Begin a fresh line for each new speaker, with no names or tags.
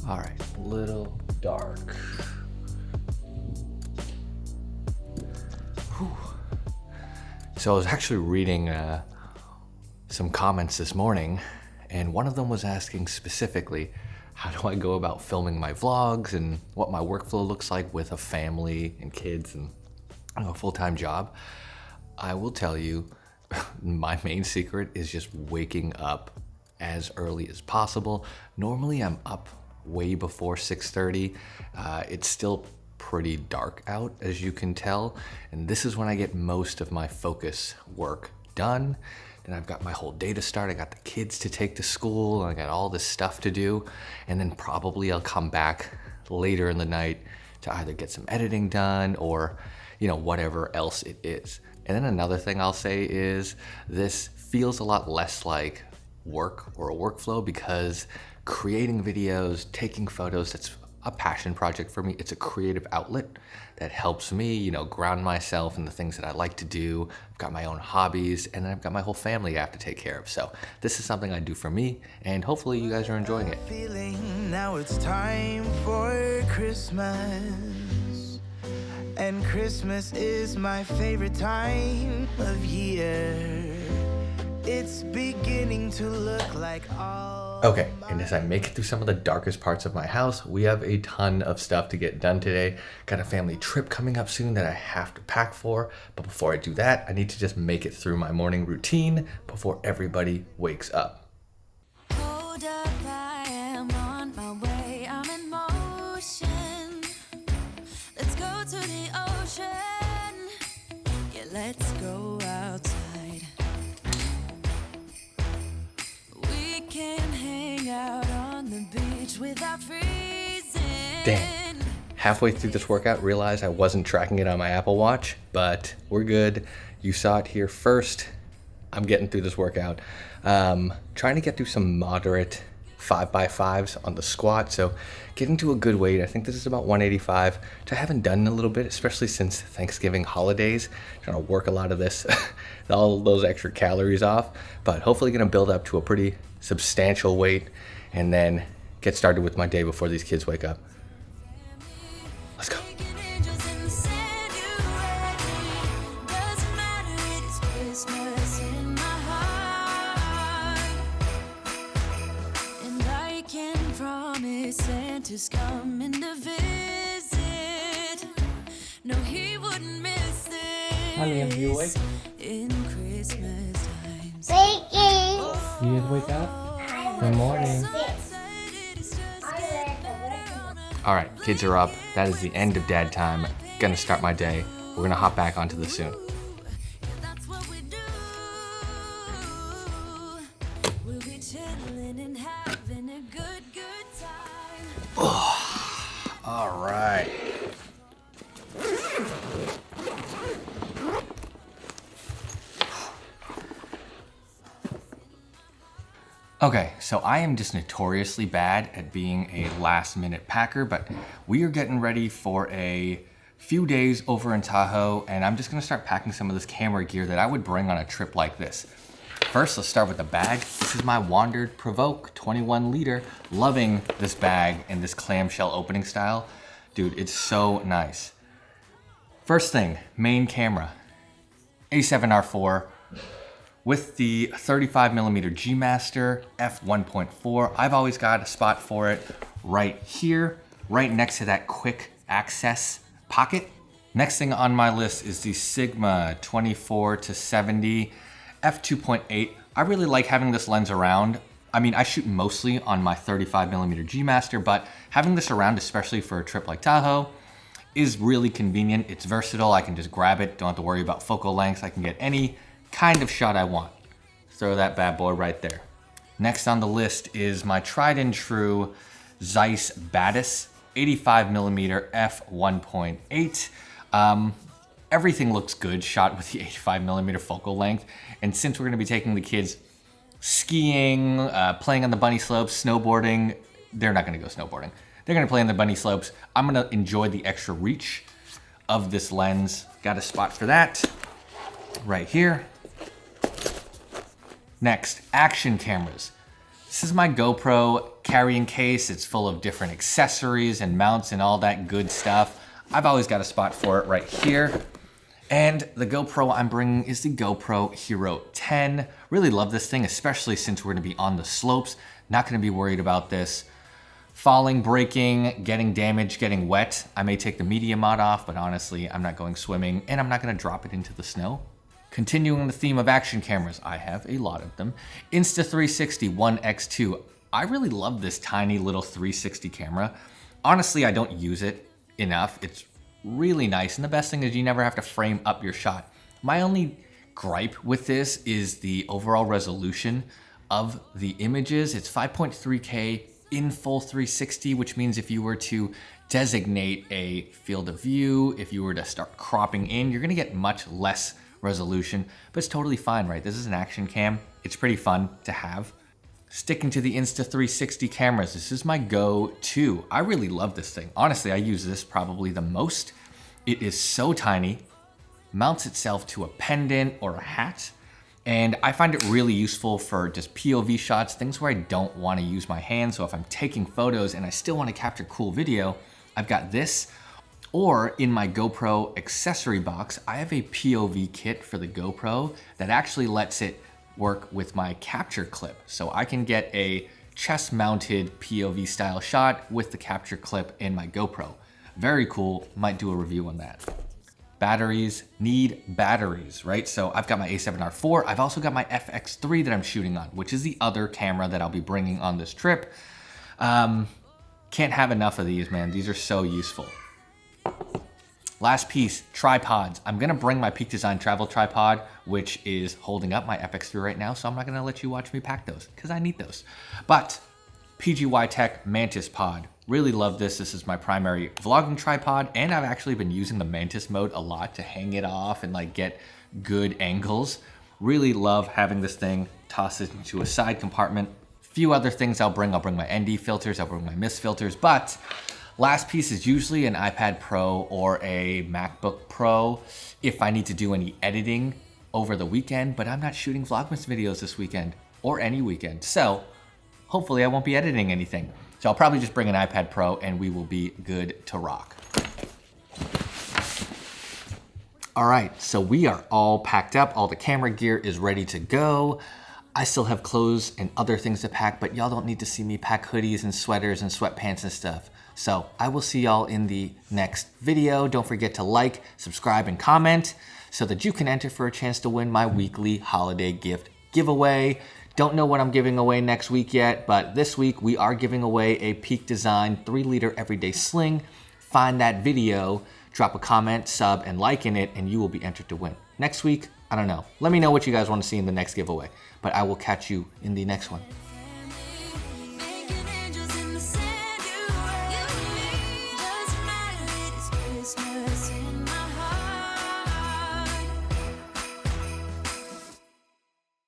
All right, a little dark. Whew. So I was actually reading some comments this morning, and one of them was asking specifically, how do I go about filming my vlogs and what my workflow looks like with a family and kids and a full-time job? I will tell you, my main secret is just waking up as early as possible. Normally I'm up way before 6:30. It's still pretty dark out, as you can tell, and this is when I get most of my focus work done. And I've got my whole day to start. I got the kids to take to school, and I got all this stuff to do, and then probably I'll come back later in the night to either get some editing done or, you know, whatever else it is. And then another thing I'll say is this feels a lot less like work or a workflow, because creating videos, taking photos, that's a passion project for me. It's a creative outlet that helps me, you know, ground myself in the things that I like to do. I've got my own hobbies, and then I've got my whole family I have to take care of. So this is something I do for me, and hopefully you guys are enjoying it.
Feeling now it's time for Christmas, and Christmas is my favorite time of year. It's beginning to look like all...
Okay, and as I make it through some of the darkest parts of my house, we have a ton of stuff to get done today. Got a family trip coming up soon that I have to pack for, but before I do that, I need to just make it through my morning routine before everybody wakes up.
Hold up, I am on my way, I'm in motion. Let's go to the ocean, yeah, let's go outside. We can hang out on the beach without freezing.
Damn. Halfway through this workout, realized I wasn't tracking it on my Apple Watch, but we're good. You saw it here first. I'm getting through this workout. Trying to get through some moderate 5x5s on the squat, so getting to a good weight. I think this is about 185, which I haven't done in a little bit, especially since Thanksgiving holidays. Trying to work a lot of this, all those extra calories off, but hopefully gonna build up to a pretty substantial weight and then get started with my day before these kids wake up. Let's go.
Santa's coming to visit. No, he wouldn't miss it.
Honey, are you awake?
In Christmas times.
You guys wake up? Good morning. All right, kids are up. That is the end of dad time. Gonna start my day. We're gonna hop back onto this soon.
That's what we do. We'll be chilling and having a good time.
All right. Okay, so I am just notoriously bad at being a last-minute packer, but we are getting ready for a few days over in Tahoe, and I'm just gonna start packing some of this camera gear that I would bring on a trip like this. First, let's start with the bag. This is my Wandered Provoke 21 liter. Loving this bag and this clamshell opening style. Dude, it's so nice. First thing, main camera. A7R4 with the 35mm G Master f1.4. I've always got a spot for it right here, right next to that quick access pocket. Next thing on my list is the Sigma 24-70 f2.8. I really like having this lens around. I mean, I shoot mostly on my 35mm G Master, but having this around, especially for a trip like Tahoe, is really convenient. It's versatile. I can just grab it. Don't have to worry about focal lengths. I can get any kind of shot I want. Throw that bad boy right there. Next on the list is my tried and true Zeiss Battis 85mm f1.8. Everything looks good shot with the 85mm focal length. And since we're gonna be taking the kids skiing, playing on the bunny slopes, snowboarding, they're not gonna go snowboarding. They're gonna play on the bunny slopes. I'm gonna enjoy the extra reach of this lens. Got a spot for that right here. Next, action cameras. This is my GoPro carrying case. It's full of different accessories and mounts and all that good stuff. I've always got a spot for it right here. And the GoPro I'm bringing is the GoPro Hero 10. Really love this thing, especially since we're gonna be on the slopes. Not gonna be worried about this falling, breaking, getting damaged, getting wet. I may take the media mod off, but honestly, I'm not going swimming and I'm not gonna drop it into the snow. Continuing the theme of action cameras, I have a lot of them. Insta360 One X2. I really love this tiny little 360 camera. Honestly, I don't use it enough. It's really nice, and the best thing is you never have to frame up your shot. My only gripe with this is the overall resolution of the images. It's 5.3K in full 360, which means if you were to designate a field of view, if you were to start cropping in, you're gonna get much less resolution, but it's totally fine, right? This is an action cam. It's pretty fun to have. Sticking to the Insta360 cameras, this is my go-to. I really love this thing. Honestly, I use this probably the most. It is so tiny, mounts itself to a pendant or a hat, and I find it really useful for just POV shots, things where I don't want to use my hands. So if I'm taking photos and I still want to capture cool video, I've got this. Or in my GoPro accessory box, I have a POV kit for the GoPro that actually lets it work with my capture clip. So I can get a chest mounted POV style shot with the capture clip in my GoPro. Very cool, might do a review on that. Batteries need batteries, right? So I've got my A7R4. I've also got my FX3 that I'm shooting on, which is the other camera that I'll be bringing on this trip. Can't have enough of these, man. These are so useful. Last piece, tripods. I'm gonna bring my Peak Design travel tripod, which is holding up my FX3 right now, so I'm not gonna let you watch me pack those, because I need those. But PGY Tech Mantis Pod. Really love this. This is my primary vlogging tripod, and I've actually been using the Mantis mode a lot to hang it off and like get good angles. Really love having this thing. Toss it into a side compartment. Few other things I'll bring my ND filters, I'll bring my mist filters, but last piece is usually an iPad Pro or a MacBook Pro if I need to do any editing over the weekend, but I'm not shooting Vlogmas videos this weekend or any weekend. So hopefully I won't be editing anything. So I'll probably just bring an iPad Pro and we will be good to rock. All right, so we are all packed up. All the camera gear is ready to go. I still have clothes and other things to pack, but y'all don't need to see me pack hoodies and sweaters and sweatpants and stuff. So I will see y'all in the next video. Don't forget to like, subscribe, and comment so that you can enter for a chance to win my weekly holiday gift giveaway. Don't know what I'm giving away next week yet, but this week we are giving away a Peak Design 3-liter everyday sling. Find that video, drop a comment, sub, and like in it, and you will be entered to win. Next week, I don't know. Let me know what you guys want to see in the next giveaway, but I will catch you in the next one.